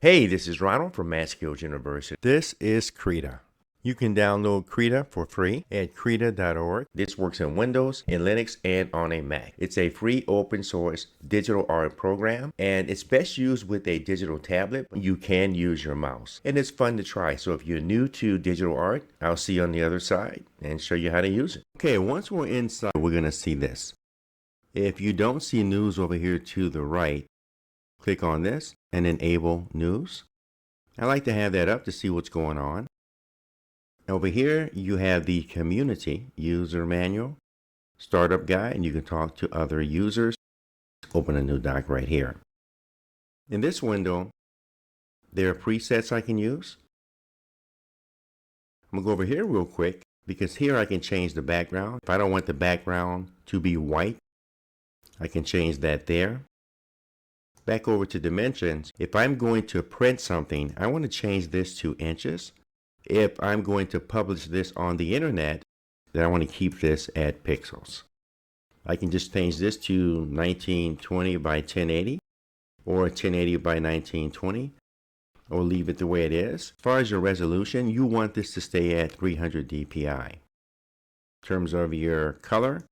Hey, this is Ronald from Maskills University. This is Krita. You can download Krita for free at krita.org. This works in Windows, in Linux, and on a Mac. It's a free open source digital art program, and it's best used with a digital tablet. You can use your mouse, and it's fun to try. So if you're new to digital art, I'll see you on the other side and show you how to use it. Okay, once we're inside, we're going to see this. If you don't see news over here to the right, click on this and enable news. I like to have that up to see what's going on. Over here, you have the community user manual, startup guide, and you can talk to other users. Open a new doc right here. In this window, there are presets I can use. I'm gonna go over here real quick because here I can change the background. If I don't want the background to be white, I can change that there. Back over to dimensions. If I'm going to print something, I want to change this to inches. If I'm going to publish this on the internet, then I want to keep this at pixels. I can just change this to 1920 by 1080 or 1080 by 1920 or leave it the way it is. As far as your resolution, you want this to stay at 300 dpi. In terms of your color,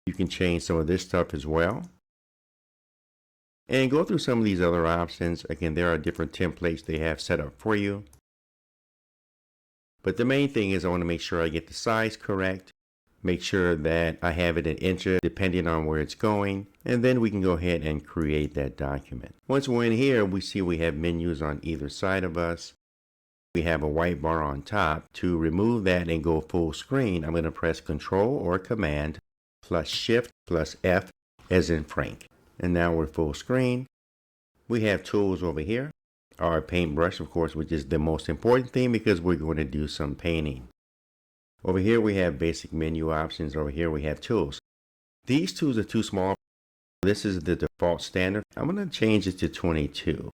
you can change some of this stuff as well. And go through some of these other options. Again, there are different templates they have set up for you. But the main thing is I want to make sure I get the size correct, make sure that I have it in inches depending on where it's going, and then we can go ahead and create that document. Once we're in here, we see we have menus on either side of us. We have a white bar on top. To remove that and go full screen, I'm going to press Control or Command plus Shift plus F as in Frank. And now we're full screen. We have tools over here. Our paintbrush, of course, which is the most important thing because we're going to do some painting. Over here we have basic menu options. Over here we have tools. These tools are too small. This is the default standard. I'm going to change it to 22.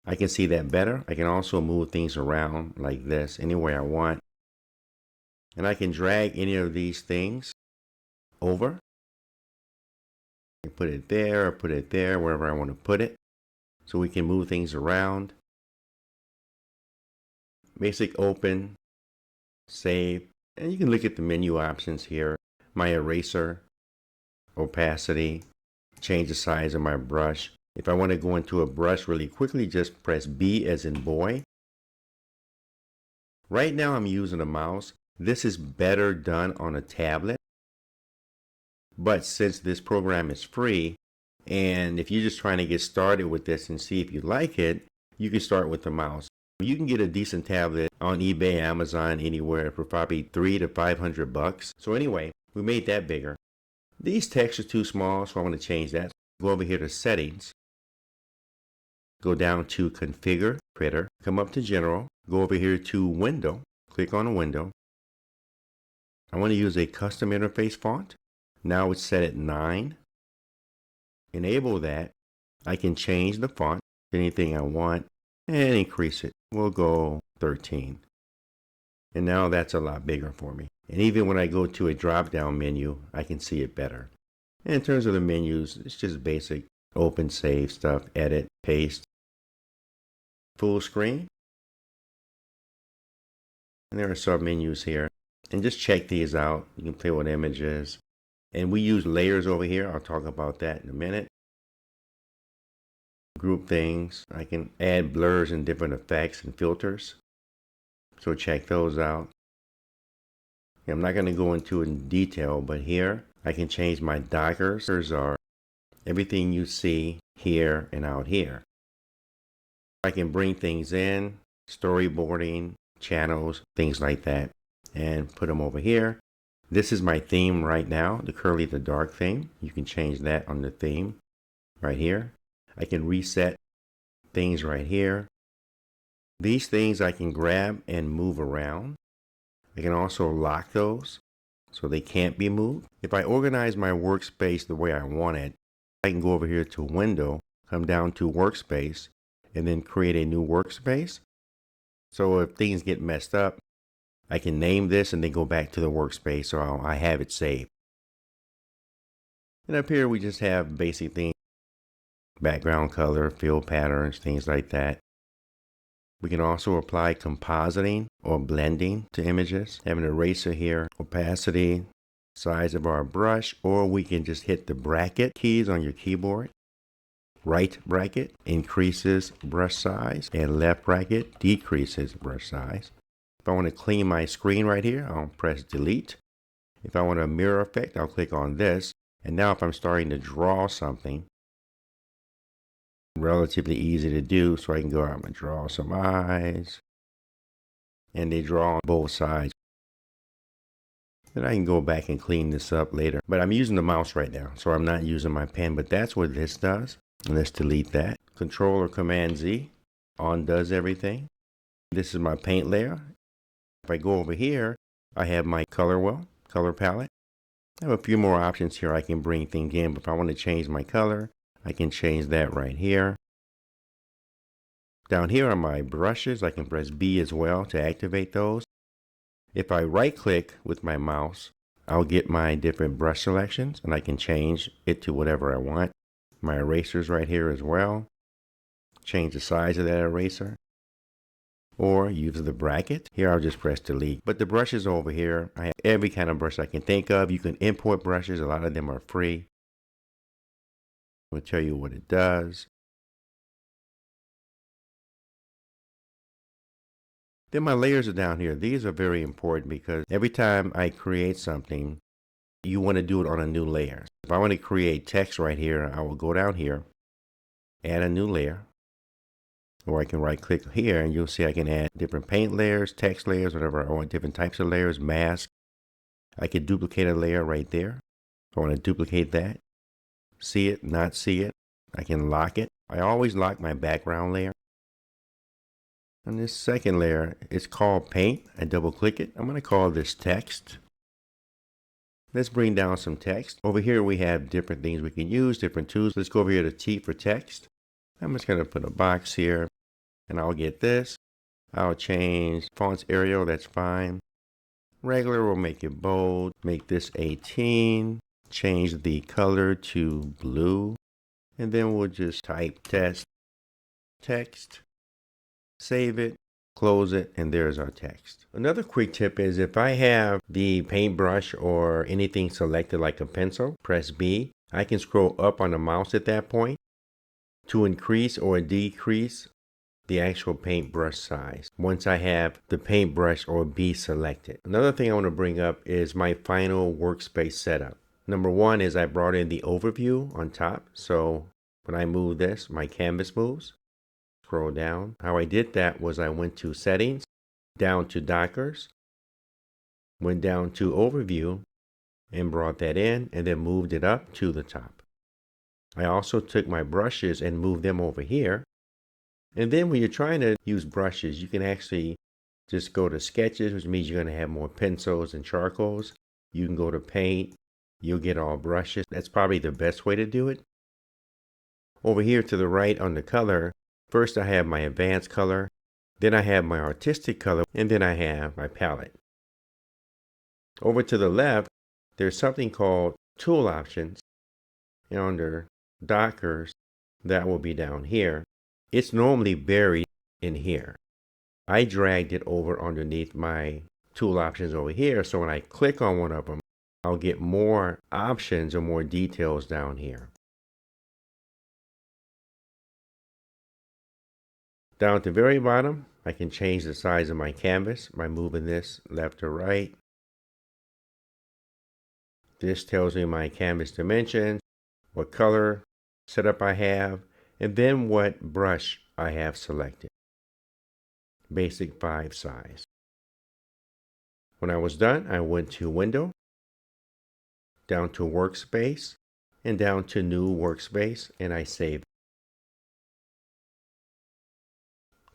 I can see that better. I can also move things around like this anywhere I want. And I can drag any of these things over. Put it there or put it there, wherever I want to put it. So we can move things around. Basic open, save, and you can look at the menu options here. My eraser, opacity, change the size of my brush. If I want to go into a brush really quickly, just press B as in boy. Right now I'm using a mouse. This is better done on a tablet. But since this program is free, and if you're just trying to get started with this and see if you like it, you can start with the mouse. You can get a decent tablet on eBay, Amazon, anywhere for probably $300 to $500. So anyway, we made that bigger. These texts are too small, so I want to change that. Go over here to Settings. Go down to Configure, Printer. Come up to General. Go over here to Window. Click on a window. I want to use a custom interface font. Now it's set at 9. Enable that. I can change the font to anything I want and increase it. We'll go 13. And now that's a lot bigger for me. And even when I go to a drop-down menu, I can see it better. And in terms of the menus, it's just basic open, save stuff, edit, paste, full screen. And there are sub menus here. And just check these out. You can play with images. And we use layers over here. I'll talk about that in a minute. Group things. I can add blurs and different effects and filters. So check those out. I'm not going to go into it in detail, but here I can change my dockers. Those are everything you see here and out here. I can bring things in, storyboarding, channels, things like that, and put them over here. This is my theme right now, the curly the dark theme. You can change that on the theme right here. I can reset things right here. These things I can grab and move around. I can also lock those so they can't be moved. If I organize my workspace the way I want it, I can go over here to Window, come down to Workspace, and then create a new workspace. So if things get messed up, I can name this and then go back to the workspace so I have it saved. And up here we just have basic things, background color, fill patterns, things like that. We can also apply compositing or blending to images. Have an eraser here, opacity, size of our brush, or we can just hit the bracket keys on your keyboard. Right bracket increases brush size and left bracket decreases brush size. If I want to clean my screen right here, I'll press delete. If I want a mirror effect, I'll click on this. And now if I'm starting to draw something, relatively easy to do, so I can go out and draw some eyes. And they draw on both sides. Then I can go back and clean this up later. But I'm using the mouse right now, so I'm not using my pen. But that's what this does. Let's delete that. Control or Command Z undoes everything. This is my paint layer. If I go over here, I have my color wheel, color palette. I have a few more options here I can bring things in, but if I want to change my color, I can change that right here. Down here are my brushes. I can press B as well to activate those. If I right click with my mouse, I'll get my different brush selections and I can change it to whatever I want. My erasers right here as well. Change the size of that eraser. Or use the bracket. Here I'll just press delete. But the brushes over here, I have every kind of brush I can think of. You can import brushes. A lot of them are free. I'll tell you what it does. Then my layers are down here. These are very important because every time I create something, you want to do it on a new layer. If I want to create text right here, I will go down here, add a new layer, or I can right click here and you'll see I can add different paint layers, text layers, whatever I want, different types of layers, mask. I could duplicate a layer right there. If I want to duplicate that, see it, not see it, I can lock it. I always lock my background layer. On this second layer, it's called paint. I double click it. I'm going to call this text. Let's bring down some text. Over here we have different things we can use, different tools. Let's go over here to T for text. I'm just going to put a box here and I'll get this. I'll change fonts Arial, that's fine. Regular, we'll make it bold. Make this 18. Change the color to blue. And then we'll just type text. Save it, close it, and there's our text. Another quick tip is if I have the paintbrush or anything selected like a pencil, press B. I can scroll up on the mouse at that point to increase or decrease the actual paintbrush size once I have the paintbrush or B selected. Another thing I want to bring up is my final workspace setup. Number one is I brought in the overview on top. So when I move this, my canvas moves. Scroll down. How I did that was I went to settings, down to Dockers, went down to overview and brought that in and then moved it up to the top. I also took my brushes and moved them over here. And then when you're trying to use brushes, you can actually just go to sketches, which means you're going to have more pencils and charcoals. You can go to paint. You'll get all brushes. That's probably the best way to do it. Over here to the right on the color, first I have my advanced color, then I have my artistic color, and then I have my palette. Over to the left, there's something called tool options. And under Dockers, that will be down here. It's normally buried in here. I dragged it over underneath my tool options over here, so when I click on one of them, I'll get more options or more details down here. Down at the very bottom, I can change the size of my canvas by moving this left or right. This tells me my canvas dimensions, what color setup I have, and then what brush I have selected. Basic 5 size. When I was done, I went to Window, down to Workspace, and down to New Workspace, and I saved.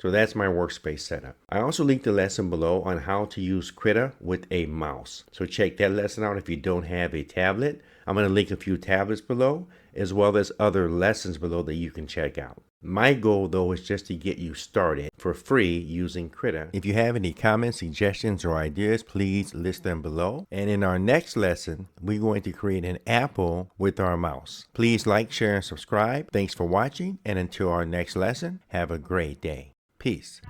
So that's my workspace setup. I also linked a lesson below on how to use Krita with a mouse. So check that lesson out if you don't have a tablet. I'm going to link a few tablets below, as well as other lessons below that you can check out. My goal though is just to get you started for free using Krita. If you have any comments, suggestions, or ideas, please list them below. And in our next lesson, we're going to create an apple with our mouse. Please like, share, and subscribe. Thanks for watching, and until our next lesson, have a great day. Peace.